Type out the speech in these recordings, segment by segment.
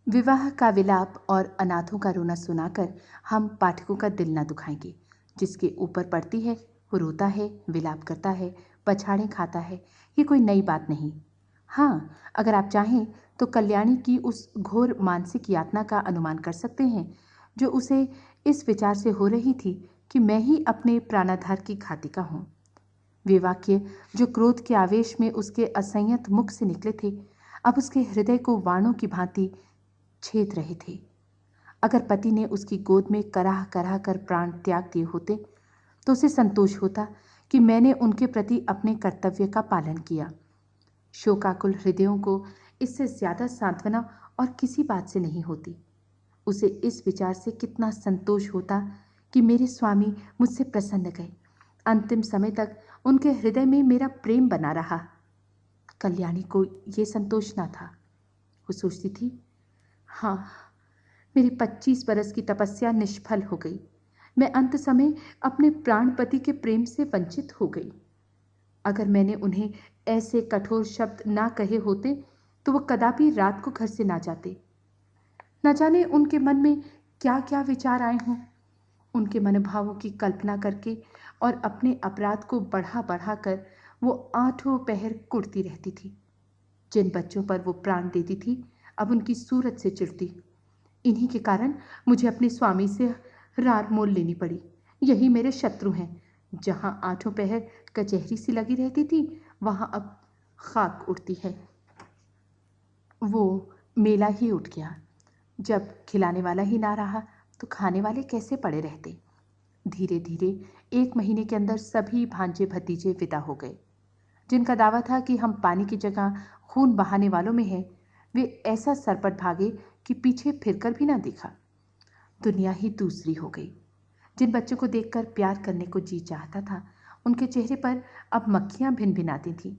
विवाह का विलाप और अनाथों का रोना सुनाकर हम पाठकों का दिल न दुखाएंगे। जिसके ऊपर पड़ती है वो रोता है, विलाप करता है, पछाड़ें खाता है। ये कोई नई बात नहीं। हाँ, अगर आप चाहें तो कल्याणी की उस घोर मानसिक यातना का अनुमान कर सकते हैं जो उसे इस विचार से हो रही थी कि मैं ही अपने प्राणाधार की घातिका हूँ। वे वाक्य जो क्रोध के आवेश में उसके असंयत मुख से निकले थे, अब उसके हृदय को वाणों की भांति छेद रहे थे। अगर पति ने उसकी गोद में कराह कराह कर प्राण त्याग दिए होते तो उसे संतोष होता कि मैंने उनके प्रति अपने कर्तव्य का पालन किया। शोकाकुल हृदयों को इससे ज्यादा सांत्वना और किसी बात से नहीं होती। उसे इस विचार से कितना संतोष होता कि मेरे स्वामी मुझसे प्रसन्न गए। अंतिम समय तक उनके हृदय में मेरा प्रेम बना रहा। कल्याणी को यह संतोष न था। वो सोचती थी, हाँ, मेरी 25 बरस की तपस्या निष्फल हो गई। मैं अंत समय अपने प्राणपति के प्रेम से वंचित हो गई। अगर मैंने उन्हें ऐसे कठोर शब्द ना कहे होते तो वो कदापि रात को घर से ना जाते। न जाने उनके मन में क्या क्या विचार आए हों। उनके मनोभावों की कल्पना करके और अपने अपराध को बढ़ा बढ़ा कर वो आठों पहर कुढ़ती रहती थी। जिन बच्चों पर वो प्राण देती थी अब उनकी सूरत से चिढ़ती। इन्हीं के कारण मुझे अपने स्वामी से रार मोल लेनी पड़ी। यही मेरे शत्रु हैं। जहां आठों पहर कचहरी सी लगी रहती थी वहां अब खाक उड़ती है। वो मेला ही उठ गया। जब खिलाने वाला ही ना रहा तो खाने वाले कैसे पड़े रहते। धीरे धीरे 1 महीने के अंदर सभी भांजे भतीजे विदा हो गए। जिनका दावा था कि हम पानी की जगह खून बहाने वालों में हैं, वे ऐसा सरपट भागे कि पीछे फिरकर भी ना देखा। दुनिया ही दूसरी हो गई। जिन बच्चों को देखकर प्यार करने को जी चाहता था उनके चेहरे पर अब मक्खियां भिन भिनाती थीं।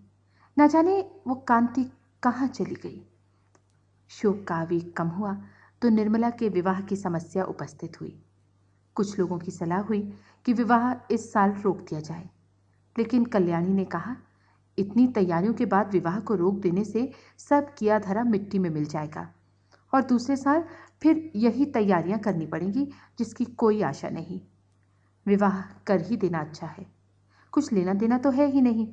न जाने वो कांति कहाँ चली गई। शोक का आवेग कम हुआ तो निर्मला के विवाह की समस्या उपस्थित हुई। कुछ लोगों की सलाह हुई कि विवाह इस साल रोक दिया जाए, लेकिन कल्याणी ने कहा, इतनी तैयारियों के बाद विवाह को रोक देने से सब किया धरा मिट्टी में मिल जाएगा और दूसरे साल फिर यही तैयारियां करनी पड़ेंगी जिसकी कोई आशा नहीं। विवाह कर ही देना अच्छा है। कुछ लेना देना तो है ही नहीं।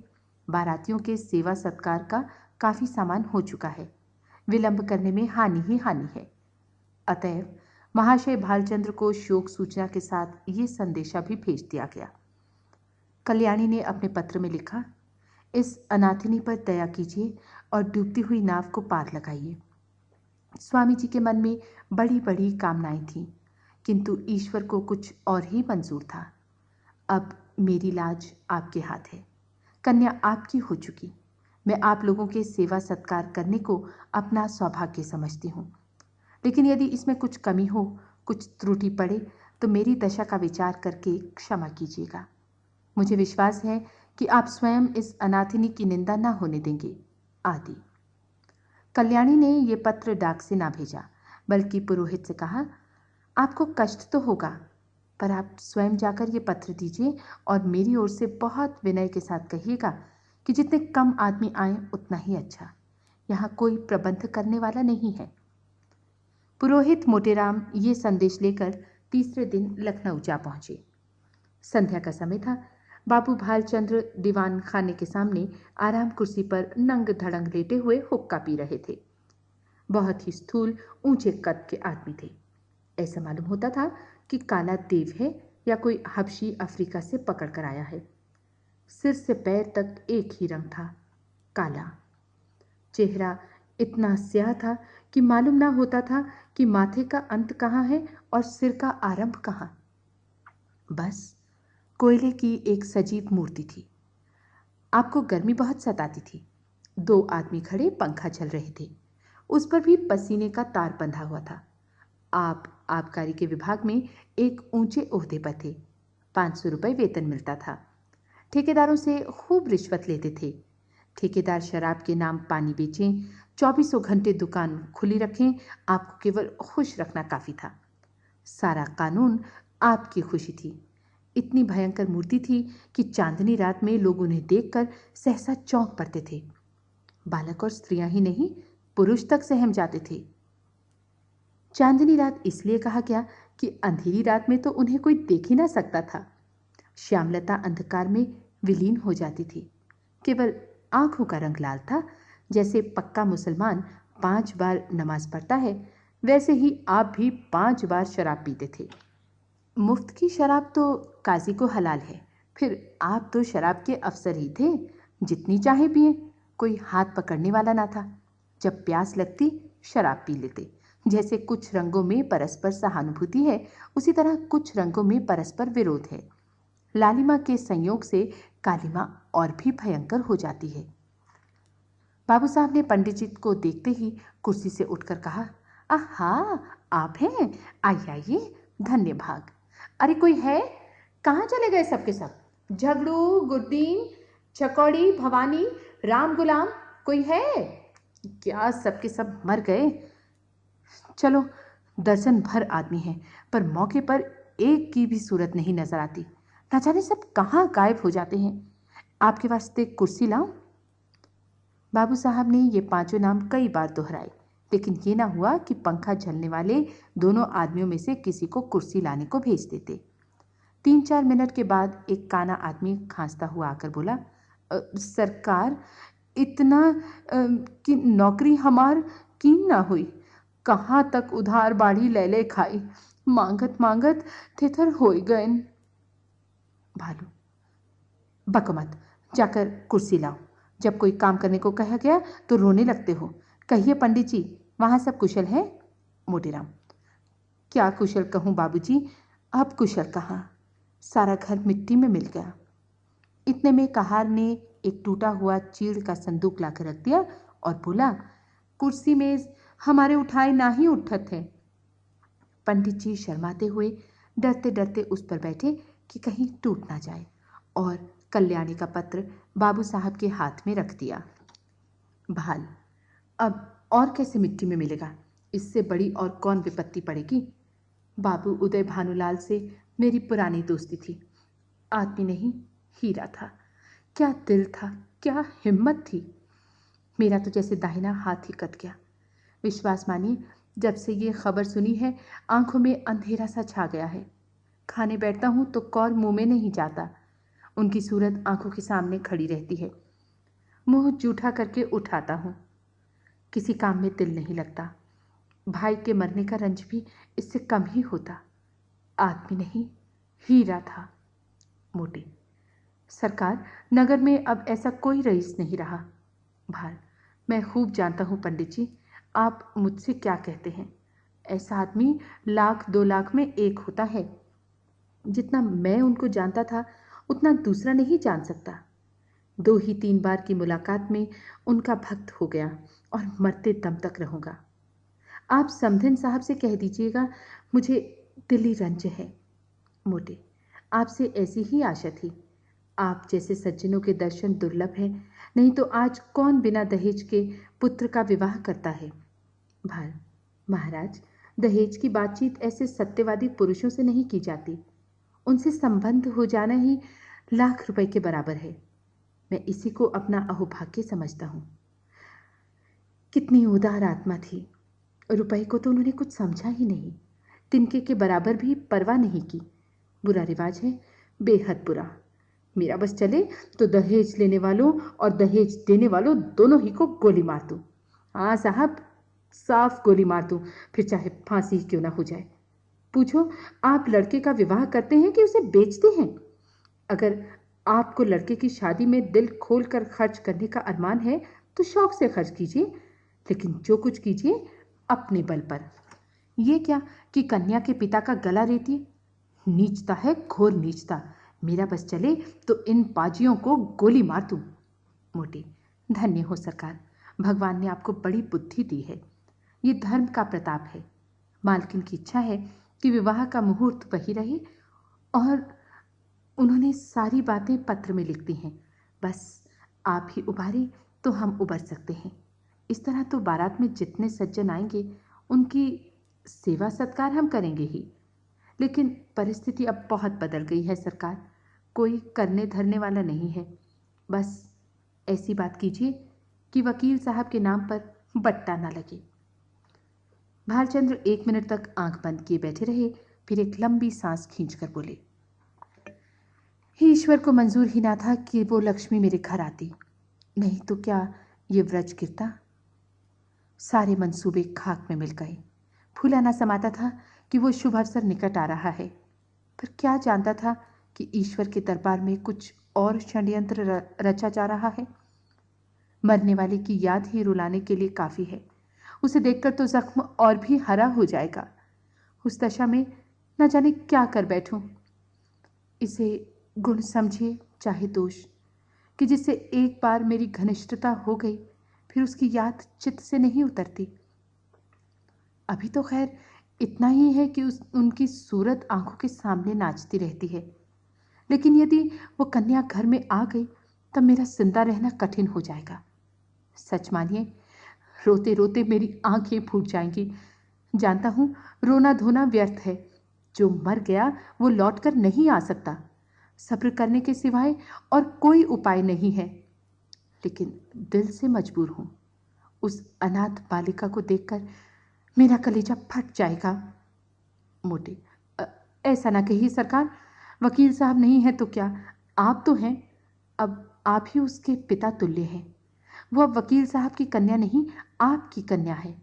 बारातियों के सेवा सत्कार का काफी सामान हो चुका है। विलंब करने में हानि ही हानि है। अतएव महाशय भालचंद्र को शोक सूचना के साथ ये संदेशा भी भेज दिया गया। कल्याणी ने अपने पत्र में लिखा, इस अनाथिनी पर दया कीजिए और डूबती हुई नाव को पार लगाइए। स्वामी जी के मन में बड़ी बड़ी कामनाएं थीं, किंतु ईश्वर को कुछ और ही मंजूर था। अब मेरी लाज आपके हाथ है। कन्या आपकी हो चुकी। मैं आप लोगों के सेवा सत्कार करने को अपना सौभाग्य समझती हूँ, लेकिन यदि इसमें कुछ कमी हो, कुछ त्रुटि पड़े तो मेरी दशा का विचार करके क्षमा कीजिएगा। मुझे विश्वास है कि आप स्वयं इस अनाथिनी की निंदा न होने देंगे। आदि। कल्याणी ने यह पत्र डाक से ना भेजा, बल्कि पुरोहित से कहा, आपको कष्ट तो होगा, पर आप स्वयं जाकर ये पत्र दीजिए और मेरी ओर से बहुत विनय के साथ कहिएगा कि जितने कम आदमी आए उतना ही अच्छा। यहाँ कोई प्रबंध करने वाला नहीं है। पुरोहित मोटेराम ये संदेश लेकर तीसरे दिन लखनऊ जा पहुंचे। संध्या का समय था। बाबू भालचंद्र दीवान खाने के सामने आराम कुर्सी पर नंग धड़ंग लेटे हुए हुक्का पी रहे थे। बहुत ही स्थूल ऊंचे कद के आदमी थे। ऐसा मालूम होता था कि काला देव है या कोई हबशी अफ्रीका से पकड़ कर आया है। सिर से पैर तक एक ही रंग था, काला। चेहरा इतना स्याह था कि मालूम ना होता था कि माथे का अंत कहाँ है और सिर का आरंभ कहाँ। बस कोयले की एक सजीव मूर्ति थी। आपको गर्मी बहुत सताती थी। 2 आदमी खड़े पंखा चल रहे थे। उस पर भी पसीने का तार बंधा हुआ था। आप आबकारी के विभाग में एक ऊंचे ओहदे पर थे। 500 रुपये वेतन मिलता था। ठेकेदारों से खूब रिश्वत लेते थे। ठेकेदार शराब के नाम पानी बेचें, 2400 घंटे दुकान खुली रखें, आपको केवल खुश रखना काफी था। सारा कानून आपकी खुशी थी। इतनी भयंकर मूर्ति थी कि चांदनी रात में लोग उन्हें देखकर सहसा चौंक पड़ते थे। बालक और स्त्रियां ही नहीं, पुरुष तक सहम जाते थे। चांदनी रात इसलिए कहा गया कि अंधेरी रात में तो उन्हें कोई देख ही ना सकता था। श्यामलता अंधकार में विलीन हो जाती थी। केवल आंखों का रंग लाल था। जैसे पक्का मुसलमान 5 बार नमाज पढ़ता है, वैसे ही आप भी 5 बार शराब पीते थे। मुफ्त की शराब तो काजी को हलाल है, फिर आप तो शराब के अफसर ही थे, जितनी चाहे पिए, कोई हाथ पकड़ने वाला ना था। जब प्यास लगती शराब पी लेते। जैसे कुछ रंगों में परस्पर सहानुभूति है, उसी तरह कुछ रंगों में परस्पर विरोध है। लालिमा के संयोग से कालिमा और भी भयंकर हो जाती है। बाबू साहब ने पंडित जी को देखते ही कुर्सी से उठकर कहा, आहा, आप हैं, आइए आइए, धन्य भाग। अरे कोई है? कहाँ चले गए सबके सब? झगड़ू, गुरदीन, चकौड़ी, भवानी, राम गुलाम, कोई है क्या? सबके सब मर गए। चलो, दर्जन भर आदमी हैं, पर मौके पर एक की भी सूरत नहीं नजर आती। ना जाने सब कहाँ गायब हो जाते हैं। आपके वास्ते कुर्सी लाऊं? बाबू साहब ने ये 5 नाम कई बार दोहराए, लेकिन ये ना हुआ कि पंखा झलने वाले दोनों आदमियों में से किसी को कुर्सी लाने को भेज देते। 3-4 मिनट के बाद एक काना आदमी खांसता हुआ आकर बोला, सरकार, इतना कि नौकरी हमार कीन ना हुई। कहाँ तक उधार बाढ़ी ले ले खाई, मांगत मांगत थिथर होई गए। भालू, बको मत, जाकर कुर्सी लाओ। जब कोई काम करने को कहा गया तो रोने लगते हो। कहिए पंडित जी, वहां सब कुशल है? मोटीराम, क्या कुशल कहूँ बाबूजी, अब कुशल कहाँ, सारा घर मिट्टी में मिल गया। इतने में कहार ने एक टूटा हुआ चीड़ का संदूक लाकर रख दिया और बोला, कुर्सी मेज हमारे उठाए ना ही उठत है। पंडित जी शर्माते हुए डरते डरते उस पर बैठे कि कहीं टूट ना जाए, और कल्याणी का पत्र बाबू साहब के हाथ में रख दिया। भाल, अब और कैसे मिट्टी में मिलेगा? इससे बड़ी और कौन विपत्ति पड़ेगी? बाबू उदय भानुलाल से मेरी पुरानी दोस्ती थी। आदमी नहीं, हीरा था। क्या दिल था, क्या हिम्मत थी। मेरा तो जैसे दाहिना हाथ ही कट गया। विश्वास मानिए, जब से ये खबर सुनी है, आंखों में अंधेरा सा छा गया है। खाने बैठता हूँ तो कौर मुंह में नहीं जाता। उनकी सूरत आंखों के सामने खड़ी रहती है। मुंह जूठा करके उठाता हूँ। किसी काम में दिल नहीं लगता। भाई के मरने का रंज भी इससे कम ही होता। आदमी नहीं, हीरा था। मोटी, सरकार, नगर में अब ऐसा कोई रईस नहीं रहा। भाल, मैं खूब जानता हूँ पंडित जी, आप मुझसे क्या कहते हैं। ऐसा आदमी 1,00,000-2,00,000 में एक होता है। जितना मैं उनको जानता था, उतना दूसरा नहीं जान सकता। 2 ही 3 बार की मुलाकात में उनका भक्त हो गया और मरते दम तक रहूंगा। आप समधिन साहब से कह दीजिएगा, मुझे दिली रंज है। मोटे, आपसे ऐसी ही आशा थी। आप जैसे सज्जनों के दर्शन दुर्लभ हैं, नहीं तो आज कौन बिना दहेज के पुत्र का विवाह करता है। भाल, महाराज, दहेज की बातचीत ऐसे सत्यवादी पुरुषों से नहीं की जाती। उनसे संबंध हो जाना ही लाख रुपए के बराबर है। मैं इसी को अपना अहोभाग्य समझता हूँ। कितनी उदार आत्मा थी। रुपए को तो उन्होंने कुछ समझा ही नहीं। तिनके के बराबर भी परवाह नहीं की। बुरा रिवाज है, बेहद बुरा। मेरा बस चले तो दहेज लेने वालों और दहेज देने वालों दोनों ही को गोली मार दूं। हाँ साहब, साफ गोली मार दूं, फिर चाहे फांसी क्यों ना हो जाए। पूछो, आप लड़के का विवाह करते हैं कि उसे बेचते हैं? अगर आपको लड़के की शादी में दिल खोल कर खर्च करने का अरमान है तो शौक से खर्च कीजिए, लेकिन जो कुछ कीजिए अपने बल पर। ये क्या कि कन्या के पिता का गला रेतिए? नीचता है, घोर नीचता। मेरा बस चले तो इन पाजियों को गोली मार दूं। मोटी, धन्य हो सरकार, भगवान ने आपको बड़ी बुद्धि दी है। ये धर्म का प्रताप है। मालकिन की इच्छा है कि विवाह का मुहूर्त वही रहे, और उन्होंने सारी बातें पत्र में लिख दी हैं। बस आप ही उबारे तो हम उबर सकते हैं। इस तरह तो बारात में जितने सज्जन आएंगे उनकी सेवा सत्कार हम करेंगे ही। लेकिन परिस्थिति अब बहुत बदल गई है सरकार, कोई करने धरने वाला नहीं है। बस ऐसी बात कीजिए कि वकील साहब के नाम पर बट्टा ना लगे। भालचंद्र 1 मिनट तक आंख बंद किए बैठे रहे, फिर एक लंबी सांस खींचकर बोले, ईश्वर को मंजूर ही ना था कि वो लक्ष्मी मेरे घर आती, नहीं तो क्या ये व्रज गिरता। सारे मंसूबे खाक में मिल गए। फूला ना समाता था कि वो शुभ अवसर निकट आ रहा है, पर क्या जानता था कि ईश्वर के दरबार में कुछ और षड्यंत्र रचा जा रहा है। मरने वाले की याद ही रुलाने के लिए काफी है। उसे देखकर तो जख्म और भी हरा हो जाएगा। उस दशा में न जाने क्या कर बैठूं। इसे गुण समझिए चाहे दोष, कि जिससे एक बार मेरी घनिष्ठता हो गई फिर उसकी याद चित्त से नहीं उतरती। अभी तो खैर इतना ही है कि उनकी सूरत आंखों के सामने नाचती रहती है, लेकिन यदि वो कन्या घर में आ गई तब मेरा जिंदा रहना कठिन हो जाएगा। सच मानिए, रोते रोते मेरी आंखें फूट जाएंगी। जानता हूं रोना धोना व्यर्थ है। जो मर गया वो लौट कर नहीं आ सकता। सब्र करने के सिवाय और कोई उपाय नहीं है, लेकिन दिल से मजबूर हूं। उस अनाथ बालिका को देखकर मेरा कलेजा फट जाएगा। मोटे, ऐसा ना कहिए सरकार। वकील साहब नहीं है तो क्या, आप तो हैं। अब आप ही उसके पिता तुल्य हैं। वो अब वकील साहब की कन्या नहीं, आपकी कन्या है।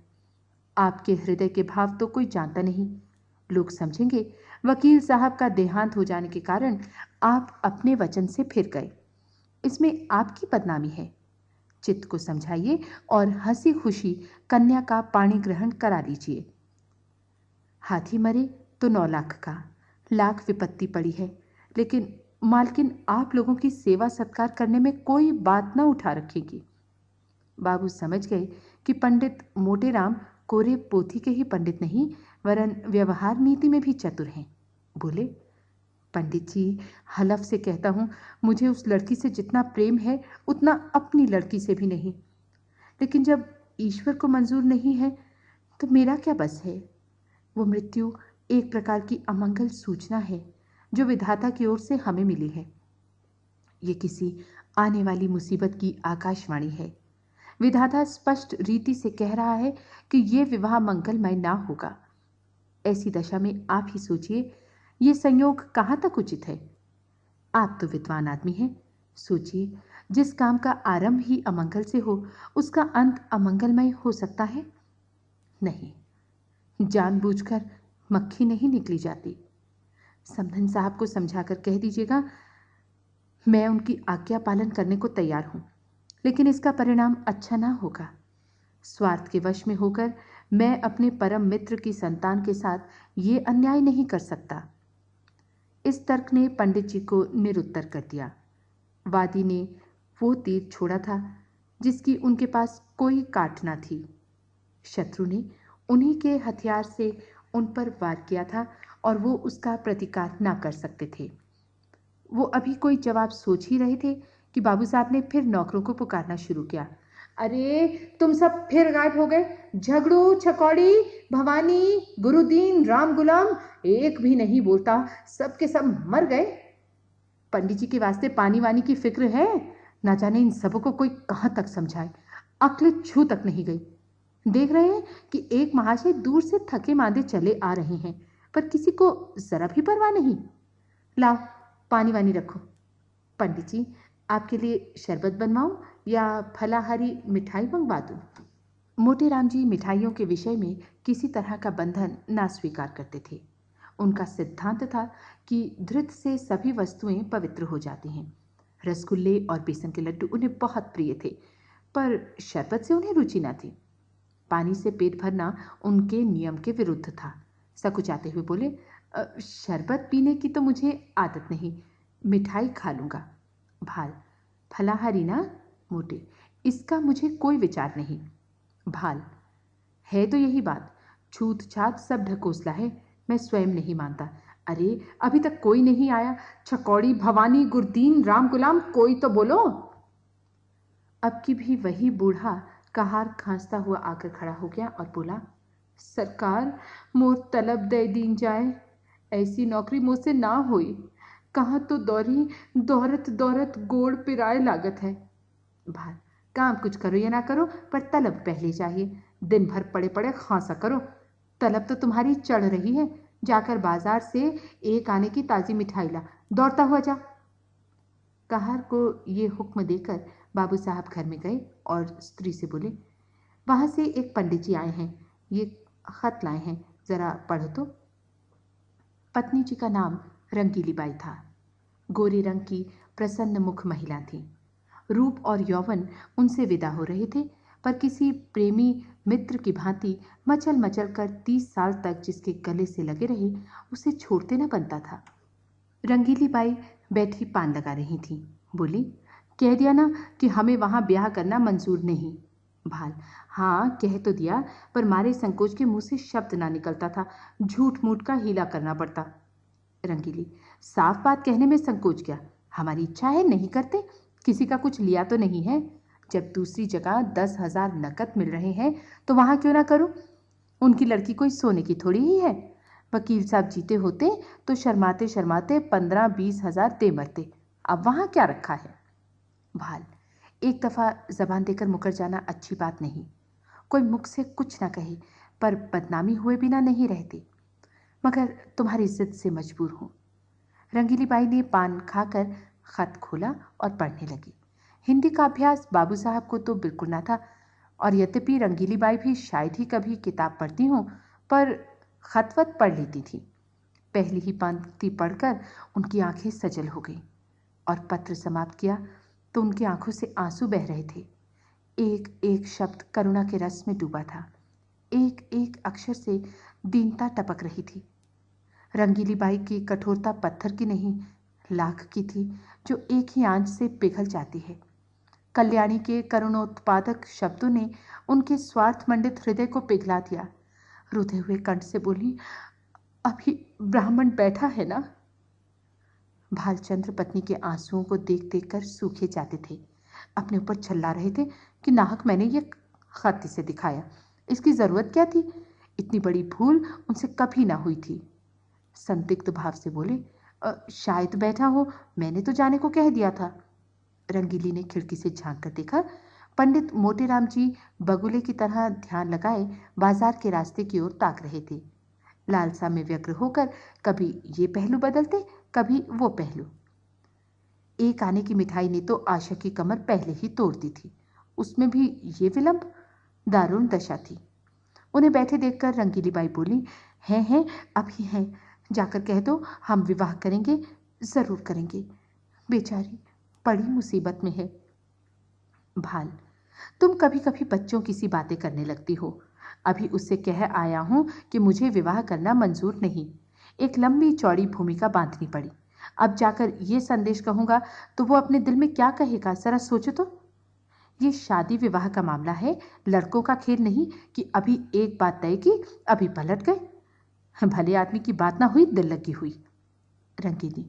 आपके हृदय के भाव तो कोई जानता नहीं। लोग समझेंगे वकील साहब का देहांत हो जाने के कारण आप अपने वचन से फिर गए। इसमें आपकी बदनामी है। चित्त को समझाइए और हंसी खुशी कन्या का पाणी ग्रहण करा लीजिए। हाथी मरे तो 9 लाख का, लाख विपत्ति पड़ी है, लेकिन मालकिन आप लोगों की सेवा सत्कार करने में कोई बात न उठा रखेगी। बाबू समझ गए कि पंडित मोटेराम कोरे पोथी के ही पंडित नहीं वरन व्यवहार नीति में भी चतुर हैं। बोले, पंडित जी, हलफ से कहता हूं, मुझे उस लड़की से जितना प्रेम है उतना अपनी लड़की से भी नहीं। लेकिन जब ईश्वर को मंजूर नहीं है तो मेरा क्या बस है। वो मृत्यु एक प्रकार की अमंगल सूचना है जो विधाता की ओर से हमें मिली है। ये किसी आने वाली मुसीबत की आकाशवाणी है। विधाता स्पष्ट रीति से कह रहा है कि यह विवाह मंगलमय ना होगा। ऐसी दशा में आप ही सोचिए, ये संयोग कहां तक उचित है। आप तो विद्वान आदमी हैं, सोचिए, जिस काम का आरंभ ही अमंगल से हो उसका अंत अमंगलमय हो सकता है? नहीं, जानबूझकर मक्खी नहीं निकली जाती। समधन साहब को समझाकर कह दीजिएगा, मैं उनकी आज्ञा पालन करने को तैयार हूं, लेकिन इसका परिणाम अच्छा ना होगा। स्वार्थ के वश में होकर मैं अपने परम मित्र की संतान के साथ ये अन्याय नहीं कर सकता। इस तर्क ने पंडित जी को निरुत्तर कर दिया। वादी ने वो तीर छोड़ा था जिसकी उनके पास कोई काट ना थी। शत्रु ने उन्हीं के हथियार से उन पर वार किया था और वो उसका प्रतिकार ना कर सकते थे। वो अभी कोई जवाब सोच ही रहे थे कि बाबू साहब ने फिर नौकरों को पुकारना शुरू किया। अरे, तुम सब फिर गायब हो गए। झगड़ू, छकौड़ी, भवानी, गुरुदीन, राम गुलाम, एक भी नहीं बोलता, सब के सब मर गए। पंडित जी के वास्ते पानी वानी की फिक्र है? ना जाने इन सबों को कोई कहां तक समझाए, अक्ल छू तक नहीं गई। देख रहे हैं कि एक महाशय दूर से थके मांदे चले आ रहे हैं, पर किसी को जरा भी परवाह नहीं। लाओ, पानी वानी रखो। पंडित जी, आपके लिए शरबत बनवाऊं या फलाहारी मिठाई मंगवा दूं? मोटेराम जी मिठाइयों के विषय में किसी तरह का बंधन ना स्वीकार करते थे। उनका सिद्धांत था कि धृत से सभी वस्तुएं पवित्र हो जाती हैं। रसगुल्ले और बेसन के लड्डू उन्हें बहुत प्रिय थे, पर शरबत से उन्हें रुचि न थी। पानी से पेट भरना उनके नियम के विरुद्ध था। सकुचाते हुए बोले, शरबत पीने की तो मुझे आदत नहीं, मिठाई खा लूंगा। भाल, फलाहारी ना? मोटे, इसका मुझे कोई विचार नहीं। भाल, है तो यही बात। छूत छात सब ढकोसला है, मैं स्वयं नहीं मानता। अरे, अभी तक कोई नहीं आया। छकौड़ी, भवानी, गुरदीन, राम गुलाम, कोई तो बोलो। अब की भी वही बूढ़ा कहार खांसता हुआ आकर खड़ा हो गया और बोला, सरकार, मोर तलब दे दीन जाए। ऐसी नौकरी मुझसे ना हुई। कहाँ तो दौरी, दौरत दौरत गोड़ पिराए लागत है। भाल, काम कुछ करो या ना करो, पर तलब पहले चाहिए। दिन भर पड़े पड़े खांसा करो। तलब तो तुम्हारी चढ़ रही है, जाकर बाजार से एक आने की ताजी मिठाई ला, दौड़ता हुआ जा। कहार को ये हुक्म देकर बाबू साहब घर में गए और स्त्री से बोले, वहां से एक पंडित जी आए हैं, ये खत लाए हैं, जरा पढ़ो तो। पत्नी जी का नाम रंगीली बाई था। गोरे रंग की प्रसन्न मुख महिला थी। रूप और यौवन उनसे विदा हो रहे थे, पर किसी प्रेमी मित्र की भांति मचल मचल कर 30 साल तक जिसके गले से लगे रहे, उसे छोड़ते न बनता था। रंगीली बाई बैठी पान लगा रही थी। बोली, कह दिया ना कि हमें वहां ब्याह करना मंजूर नहीं। भाल, हाँ कह तो दिया, पर मारे संकोच के मुंह से शब्द ना निकलता था, झूठ मूठ का हीला करना पड़ता। रंगीली, साफ बात कहने में संकोच क्या, हमारी इच्छा है, नहीं करते, किसी का कुछ लिया तो नहीं है। जब दूसरी जगह 10,000 नकद मिल रहे हैं तो वहां क्यों ना करूं। उनकी लड़की कोई सोने की थोड़ी ही है। वकील साहब जीते होते तो शर्माते शर्माते 15-20 हजार दे मरते, अब वहां क्या रखा है। भाल, एक दफा जबान देकर मुकर जाना अच्छी बात नहीं। कोई मुख से कुछ ना कहे, पर बदनामी हुए बिना नहीं रहती। मगर तुम्हारी जिद से मजबूर हूं। रंगीली बाई ने पान खाकर खत खोला और पढ़ने लगी। हिंदी का अभ्यास बाबू साहब को तो बिल्कुल ना था, और यद्यपि रंगीली बाई भी शायद ही कभी किताब पढ़ती हों, पर खतवत पढ़ लेती थी। पहली ही पंक्ति पढ़कर उनकी आंखें सजल हो गई, और पत्र समाप्त किया तो उनकी आंखों से आंसू बह रहे थे। एक एक शब्द करुणा के रस में डूबा था। एक एक अक्षर से दीनता टपक रही थी। रंगीली बाई की कठोरता पत्थर की नहीं, लाख की थी, जो एक ही आंच से पिघल जाती है। कल्याणी के करुणोत्पादक शब्दों ने उनके स्वार्थ मंडित हृदय को पिघला दिया। रुधे हुए कंठ से बोली, अभी ब्राह्मण बैठा है ना। भालचंद्र पत्नी के आंसुओं को देख देख कर सूखे जाते थे। अपने ऊपर छल्ला रहे थे कि नाहक मैंने ये खत इसे दिखाया, इसकी जरूरत क्या थी, इतनी बड़ी भूल उनसे कभी ना हुई थी। संदिग्ध भाव से बोले, शायद बैठा हो, मैंने तो जाने को कह दिया था। रंगीली ने खिड़की से झांक कर देखा। पंडित मोटेराम जी बगुले की तरह ध्यान लगाए बाजार के रास्ते की ओर ताक रहे थे। लालसा में व्यग्र होकर कभी ये पहलू बदलते, कभी वो पहलू। एक आने की मिठाई ने तो आशा की कमर पहले ही तोड़ दी थी, उसमें भी ये विलंब, दारुण दशा थी। उन्हें बैठे देखकर रंगीली बाई बोली, हैं अभी हैं, जाकर कह दो हम विवाह करेंगे, जरूर करेंगे। बेचारी बड़ी मुसीबत में है। भाल, तुम कभी कभी बच्चों की सी बातें करने लगती हो। अभी उससे कह आया हूं कि मुझे विवाह करना मंजूर नहीं। एक लंबी चौड़ी भूमिका बांधनी पड़ी। अब जाकर ये संदेश कहूंगा तो वो अपने दिल में क्या कहेगा, जरा सोचो तो। ये शादी विवाह का मामला है, लड़कों का खेल नहीं कि अभी एक बात तय की अभी पलट गए। भले आदमी की बात ना हुई, दिल लगी हुई। रंगीली,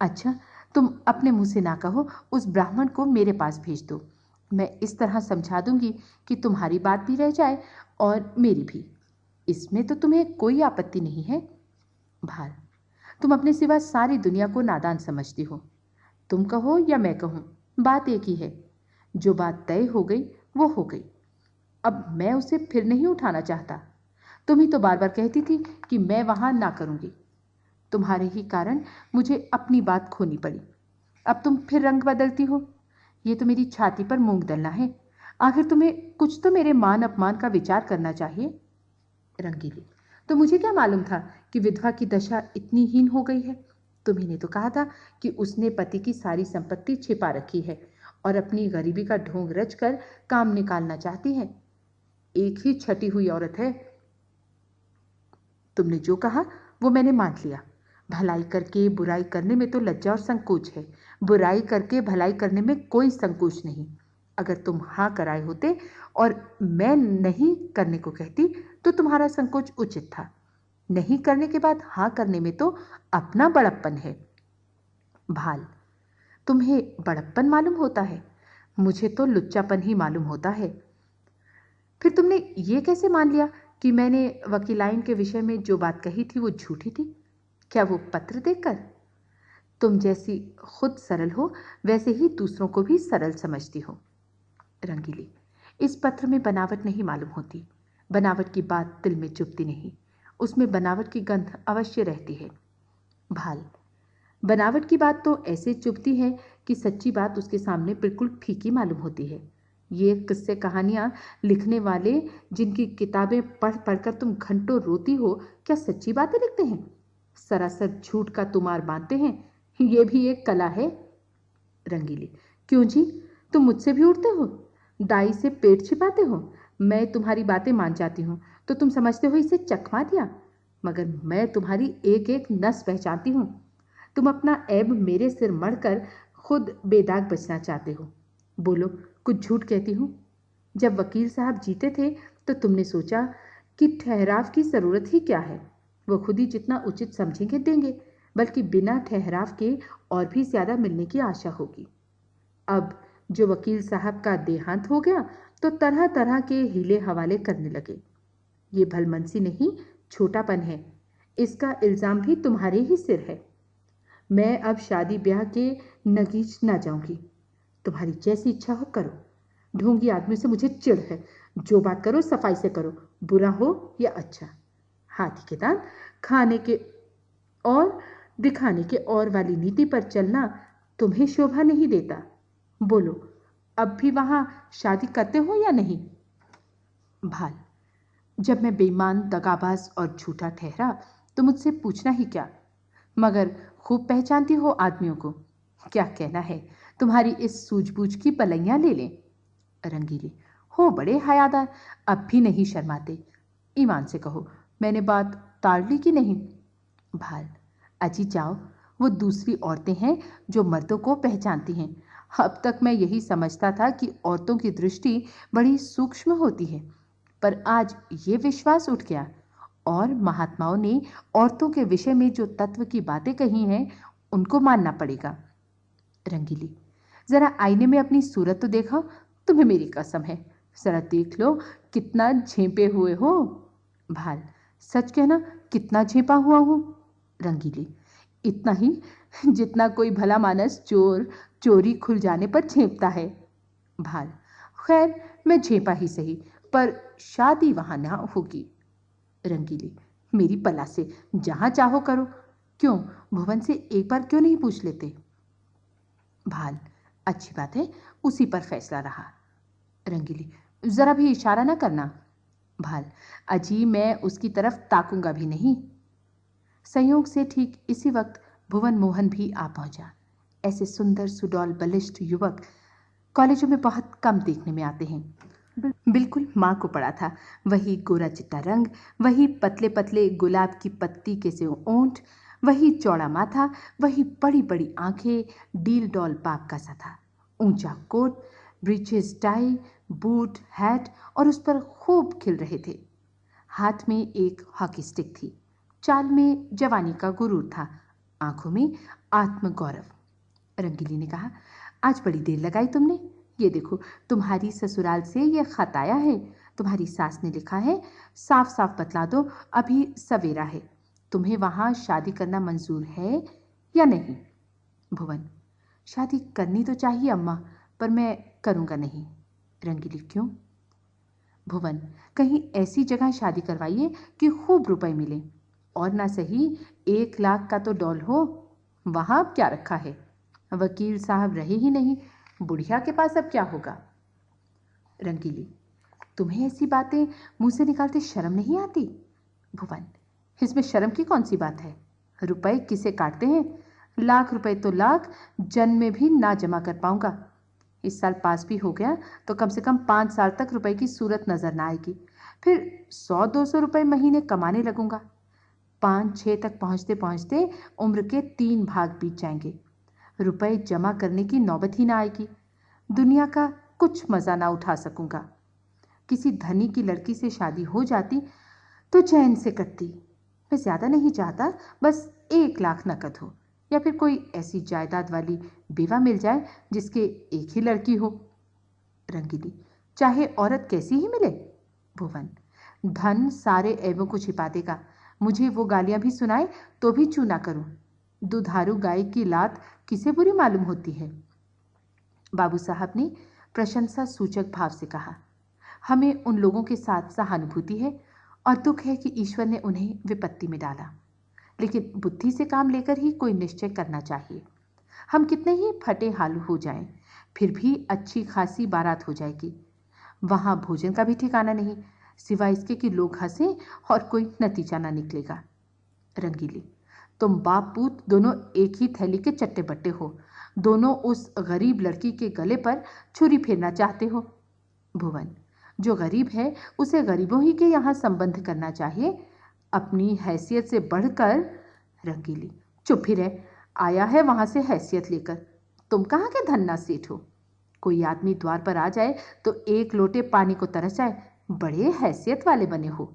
अच्छा तुम अपने मुंह से ना कहो, उस ब्राह्मण को मेरे पास भेज दो। मैं इस तरह समझा दूंगी कि तुम्हारी बात भी रह जाए और मेरी भी। इसमें तो तुम्हें कोई आपत्ति नहीं है। भाल, तुम अपने सिवा सारी दुनिया को नादान समझती हो। तुम कहो या मैं कहूं, बात एक ही है। जो बात तय हो गई वो हो गई, अब मैं उसे फिर नहीं उठाना चाहता। तुम ही तो बार बार कहती थी कि मैं वहां ना करूंगी। तुम्हारे ही कारण मुझे अपनी बात खोनी पड़ी। अब तुम फिर रंग बदलती हो। ये तो मेरी छाती पर मूंग दलना है। आखिर तुम्हें कुछ तो मेरे मान अपमान का विचार करना चाहिए। रंगीली, तो मुझे क्या मालूम था कि विधवा की दशा इतनी हीन हो गई है। तुम्ही ने तो कहा था कि उसने पति की सारी संपत्ति छिपा रखी है और अपनी गरीबी का ढोंग रचकर काम निकालना चाहती है। एक ही छटी हुई औरत है। तुमने जो कहा वो मैंने मान लिया। भलाई करके बुराई करने में तो लज्जा और संकोच है, बुराई करके भलाई करने में कोई संकोच नहीं। अगर तुम हाँ कराए होते और मैं नहीं करने को कहती तो तुम्हारा संकोच उचित था। नहीं करने के बाद हाँ करने में तो अपना बड़प्पन है। भाल, तुम्हें बड़प्पन मालूम होता है, मुझे तो लुच्चापन ही मालूम होता है। फिर तुमने ये कैसे मान लिया कि मैंने वकीलाइन के विषय में जो बात कही थी वो झूठी थी? क्या वो पत्र देखकर? तुम जैसी खुद सरल हो वैसे ही दूसरों को भी सरल समझती हो। रंगीली, इस पत्र में बनावट नहीं मालूम होती। बनावट की बात दिल में चुभती नहीं, उसमें बनावट की गंध अवश्य रहती है। भाल, बनावट की बात तो ऐसे चुभती है कि सच्ची बात उसके सामने बिल्कुल फीकी मालूम होती है। ये किस्से कहानियां लिखने वाले, जिनकी किताबें पढ़ पढ़कर तुम घंटों रोती हो, क्या सच्ची बातें लिखते हैं? सरासर झूठ का तुमार बांधते हैं। ये भी एक कला है। रंगीली, क्यों जी, तुम मुझसे भी उड़ते हो? दाई से पेट छिपाते हो? मैं तुम्हारी बातें मान जाती हूं तो तुम समझते हो इसे चकमा दिया, मगर मैं तुम्हारी एक एक नस पहचानती हूं। तुम अपना ऐब मेरे सिर मढ़कर खुद बेदाग बचना चाहते हो। बोलो, कुछ झूठ कहती हूं? जब वकील साहब जीते थे तो तुमने सोचा कि ठहराव की जरूरत ही क्या है, वो खुद ही जितना उचित समझेंगे देंगे, बल्कि बिना ठहराव के और भी ज्यादा मिलने की आशा होगी। अब जो वकील साहब का देहांत हो गया तो तरह तरह के हीले हवाले करने लगे। ये भलमनसी नहीं, छोटापन है। इसका इल्जाम भी तुम्हारे ही सिर है। मैं अब शादी ब्याह के नगीच ना जाऊंगी। तुम्हारी जैसी इच्छा हो करो। ढोंगी आदमी से मुझे चिढ़ है। जो बात करो सफाई से करो, बुरा हो या अच्छा। हाथी के दांत खाने के और दिखाने के और वाली नीति पर चलना तुम्हें शोभा नहीं देता। बोलो, अब भी वहां शादी करते हो या नहीं? भाल, जब मैं बेईमान, दगाबाज और झूठा ठहरा तो मुझसे पूछना ही क्या? मगर खूब पहचानती हो आदमियों को। क्या कहना है, तुम्हारी इस सूझबूझ की पलैया ले लें। रंगीली, हो बड़े हयादार, अब भी नहीं शर्माते। ईमान से कहो, मैंने बात टाल ली कि नहीं? भाल, अजी जाओ, वो दूसरी औरतें हैं जो मर्दों को पहचानती हैं। अब तक मैं यही समझता था कि औरतों की दृष्टि बड़ी सूक्ष्म होती है, पर आज ये विश्वास उठ गया। और महात्माओं ने औरतों के विषय में जो तत्व की बातें कही हैं, उनको मानना पड़ेगा। रंगीली, जरा आईने में अपनी सूरत तो देखो। तुम्हें मेरी कसम है, जरा देख लो कितना झेपे हुए हो। भाल, सच कहना, कितना झेपा हुआ हूं? रंगीली, इतना ही जितना कोई भला मानस चोर चोरी खुल जाने पर झेपता है। भाल, खैर मैं झेपा ही सही, पर शादी वहां ना होगी। रंगीली, मेरी पला से जहां चाहो करो। क्यों, भुवन से एक बार क्यों नहीं पूछ लेते? भाल, अच्छी बात है, उसी पर फैसला रहा। रंगीली, जरा भी इशारा ना करना। भाल, अजी मैं उसकी तरफ ताकूंगा भी नहीं। संयोग से ठीक इसी वक्त भुवन मोहन भी आ पहुंचा। ऐसे सुंदर, सुडौल, बलिष्ठ युवक कॉलेजों में बहुत कम देखने में आते हैं। बिल्कुल मां को पड़ा था। वही गोरा चिट्टा रंग, वही पतले पतले गुलाब की पत्ती के से ओंठ, वही चौड़ा माथा, वही बड़ी बड़ी आंखें, डील डॉल बाप का सा था। ऊंचा coat, breeches, tie, boot, hat, और उस पर खूब खिल रहे थे। हाथ में एक हॉकी स्टिक थी। चाल में जवानी का गुरूर था, आंखों में आत्मगौरव। रंगीली ने कहा, आज बड़ी देर लगाई तुमने। ये देखो, तुम्हारी ससुराल से ये खत आया है। तुम्हारी सास ने लिखा है, साफ साफ बतला दो, अभी सवेरा है। तुम्हें वहां शादी करना मंजूर है या नहीं? भुवन, शादी करनी तो चाहिए अम्मा, पर मैं करूंगा नहीं। रंगीली, क्यों? भुवन, कहीं ऐसी जगह शादी करवाइए कि खूब रुपए मिले, और ना सही 1 लाख का तो डॉल हो। वहां अब क्या रखा है? वकील साहब रहे ही नहीं, बुढ़िया के पास अब क्या होगा? रंगीली, तुम्हें ऐसी बातें मुंह से निकालते शर्म नहीं आती? भुवन, इसमें शर्म की कौन सी बात है? रुपए किसे काटते हैं? लाख रुपए तो लाख जन्म में भी ना जमा कर पाऊंगा। इस साल पास भी हो गया तो कम से कम 5 साल तक रुपए की सूरत नजर ना आएगी। फिर 100-200 रुपए महीने कमाने लगूंगा। 5-6 तक पहुंचते पहुंचते उम्र के 3 भाग बीत जाएंगे। रुपए जमा करने की नौबत ही ना आएगी। दुनिया का कुछ मजा ना उठा सकूंगा। किसी धनी की लड़की से शादी हो जाती तो चैन से कटती। मैं ज्यादा नहीं चाहता, बस 1 लाख नकद हो, या फिर कोई ऐसी जायदाद वाली बेवा मिल जाए जिसके एक ही लड़की हो। रंगीली, चाहे औरत कैसी ही मिले? भुवन, धन सारे ऐबों को छिपा देगा। मुझे वो गालियां भी सुनाए तो भी चू ना करूं। दुधारू गाय की लात किसे बुरी मालूम होती है? बाबू साहब ने प्रशंसा सूचक भाव से कहा, हमें उन लोगों के साथ सहानुभूति है और दुख है कि ईश्वर ने उन्हें विपत्ति में डाला। लेकिन बुद्धि से काम लेकर ही कोई निश्चय करना चाहिए। हम कितने ही फटे हाल हो जाएं, फिर भी अच्छी खासी बारात हो जाएगी। वहां भोजन का भी ठिकाना नहीं, सिवाय इसके कि लोग हंसें और कोई नतीजा ना निकलेगा। रंगीली, तुम बाप पूत दोनों एक ही थैली के चट्टे बट्टे हो। दोनों उस गरीब लड़की के गले पर छुरी फेरना चाहते हो। भुवन, जो गरीब है उसे गरीबों ही के यहाँ संबंध करना चाहिए, अपनी हैसियत से बढ़कर। रंगीली, चुप ही रह, आया है वहां से हैसियत लेकर। तुम कहाँ के धन्ना सेठ हो? कोई आदमी द्वार पर आ जाए तो एक लोटे पानी को तरस जाए, बड़े हैसियत वाले बने हो।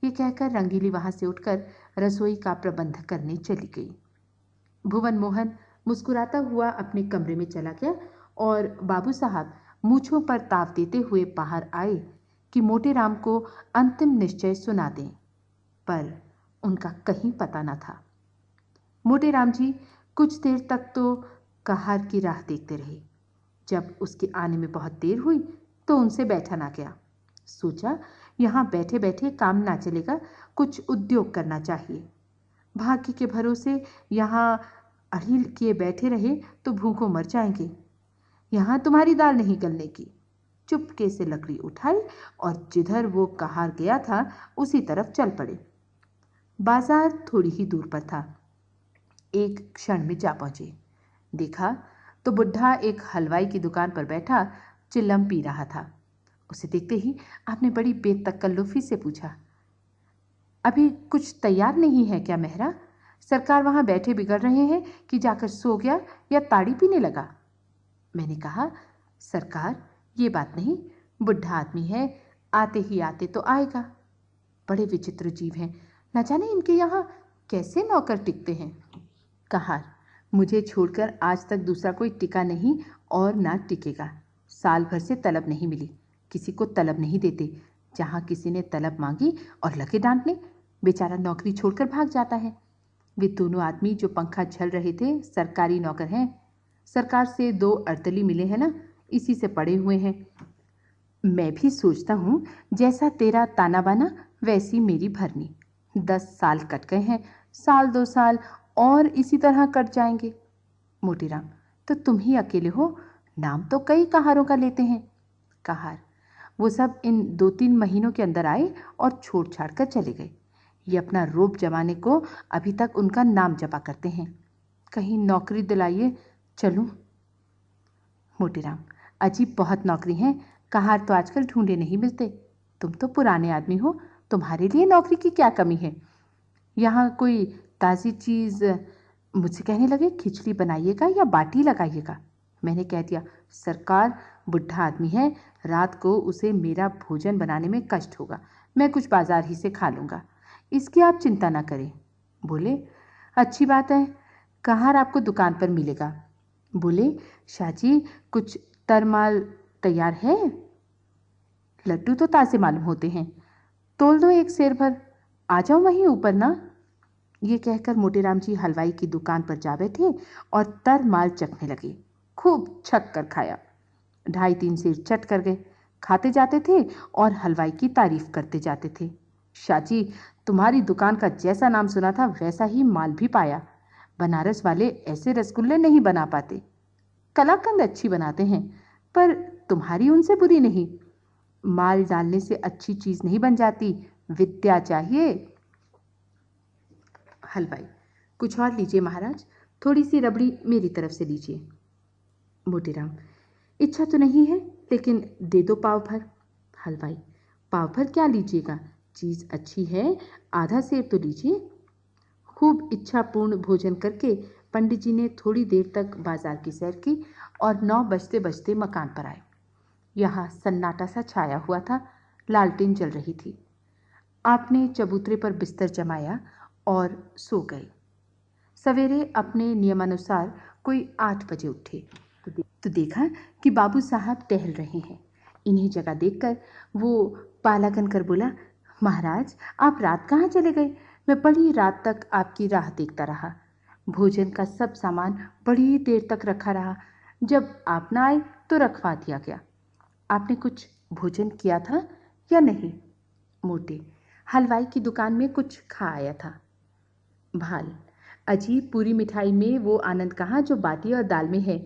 ये कहकर रंगीली वहां से उठकर रसोई का प्रबंध करने चली गई। भुवन मोहन मुस्कुराता हुआ अपने कमरे में चला गया और बाबू साहब मूछों पर ताव देते हुए बाहर आए कि मोटे राम को अंतिम निश्चय सुना दें, पर उनका कहीं पता न था। मोटे राम जी कुछ देर तक तो कहार की राह देखते रहे। जब उसके आने में बहुत देर हुई तो उनसे बैठा ना गया। सोचा यहाँ बैठे बैठे काम ना चलेगा, कुछ उद्योग करना चाहिए। भाग्य के भरोसे यहाँ अड़िल किए बैठे रहे तो भूखों मर जाएंगे। यहाँ तुम्हारी दाल नहीं गलने की। चुपके से लकड़ी उठाई और जिधर वो कहार गया था उसी तरफ चल पड़े। बाजार थोड़ी ही दूर पर था। एक क्षण में जा पहुंचे। देखा तो बुढ़ा एक हलवाई की दुकान पर बैठा चिल्लम पी रहा था। उसे देखते ही आपने बड़ी बेतकल्लुफी से पूछा, अभी कुछ तैयार नहीं है क्या मेहरा? सरकार वहां बैठे बिगड़ रहे हैं कि जाकर सो गया या ताड़ी पीने लगा? मैंने कहा, सरकार ये बात नहीं, बुढ़ा आदमी है, आते ही आते तो आएगा। बड़े विचित्र जीव हैं, न जाने इनके यहाँ कैसे नौकर टिकते हैं। कहार, मुझे छोड़कर आज तक दूसरा कोई टिका नहीं और ना टिकेगा। साल भर से तलब नहीं मिली, किसी को तलब नहीं देते। जहाँ किसी ने तलब मांगी और लगे डांटने, बेचारा नौकरी छोड़कर भाग जाता है। वे दोनों आदमी जो पंखा झल रहे थे सरकारी नौकर हैं। सरकार से 2 अड़तली मिले हैं ना, इसी से पड़े हुए हैं। मैं भी सोचता हूँ जैसा तेरा ताना बाना वैसी मेरी भरनी। 10 साल कट गए हैं, साल 2 साल और इसी तरह कट जाएंगे। मोतीराम, तो तुम ही अकेले हो, नाम तो कई कहारों का लेते हैं। कहार, वो सब इन 2-3 महीनों के अंदर आए और छोड़ छाड़ कर चले गए। ये अपना रोब जमाने को अभी तक उनका नाम जपा करते हैं। कहीं नौकरी दिलाइए, चलूं। मोतीराम, अजीब बहुत नौकरी हैं, कहार तो आजकल ढूंढे नहीं मिलते। तुम तो पुराने आदमी हो, तुम्हारे लिए नौकरी की क्या कमी है? यहाँ कोई ताज़ी चीज़ मुझसे कहने लगे खिचड़ी बनाइएगा या बाटी लगाइएगा। मैंने कह दिया, सरकार बुढ़ा आदमी है, रात को उसे मेरा भोजन बनाने में कष्ट होगा, मैं कुछ बाजार ही से खा लूँगा, इसकी आप चिंता ना करें। बोले, अच्छी बात है, कहार आपको दुकान पर मिलेगा। बोले, शाहजी कुछ तरमाल तैयार है? लड्डू तो ताज़े मालूम होते हैं, तोल दो 1 सेर भर, आ जाओ वहीं ऊपर ना। ये कहकर मोतीराम जी हलवाई की दुकान पर जा बैठे और तरमाल चखने लगे। खूब छक कर खाया, 2.5-3 सेर चट कर गए। खाते जाते थे और हलवाई की तारीफ करते जाते थे। शाहजी, तुम्हारी दुकान का जैसा नाम सुना था वैसा ही माल भी पाया। बनारस वाले ऐसे रसगुल्ले नहीं बना पाते। कलाकंद अच्छी बनाते हैं, पर तुम्हारी उनसे बुरी नहीं। माल डालने से अच्छी चीज नहीं बन जाती, विद्या चाहिए। हलवाई, कुछ और लीजिए महाराज, थोड़ी सी रबड़ी मेरी तरफ से लीजिए। मोतीराम, इच्छा तो नहीं है, लेकिन दे दो पाव भर। हलवाई, पाव भर क्या लीजिएगा, चीज़ अच्छी है, आधा सेर तो लीजिए। खूब इच्छापूर्ण भोजन करके पंडित जी ने थोड़ी देर तक बाजार की सैर की और 9 बजते बजते मकान पर आए। यहाँ सन्नाटा सा छाया हुआ था, लालटेन जल रही थी। आपने चबूतरे पर बिस्तर जमाया और सो गए। सवेरे अपने नियमानुसार कोई 8 बजे उठे तो देखा कि बाबू साहब टहल रहे हैं। इन्हें जगह देखकर वो पालागन कर बोला, महाराज आप रात कहाँ चले गए? मैं बड़ी रात तक आपकी राह देखता रहा। भोजन का सब सामान बड़ी देर तक रखा रहा, जब आप ना आए तो रखवा दिया गया। आपने कुछ भोजन किया था या नहीं? मोटे, हलवाई की दुकान में कुछ खा आया था। भाल, अजीब पूरी मिठाई में वो आनंद कहाँ जो बाटी और दाल में है।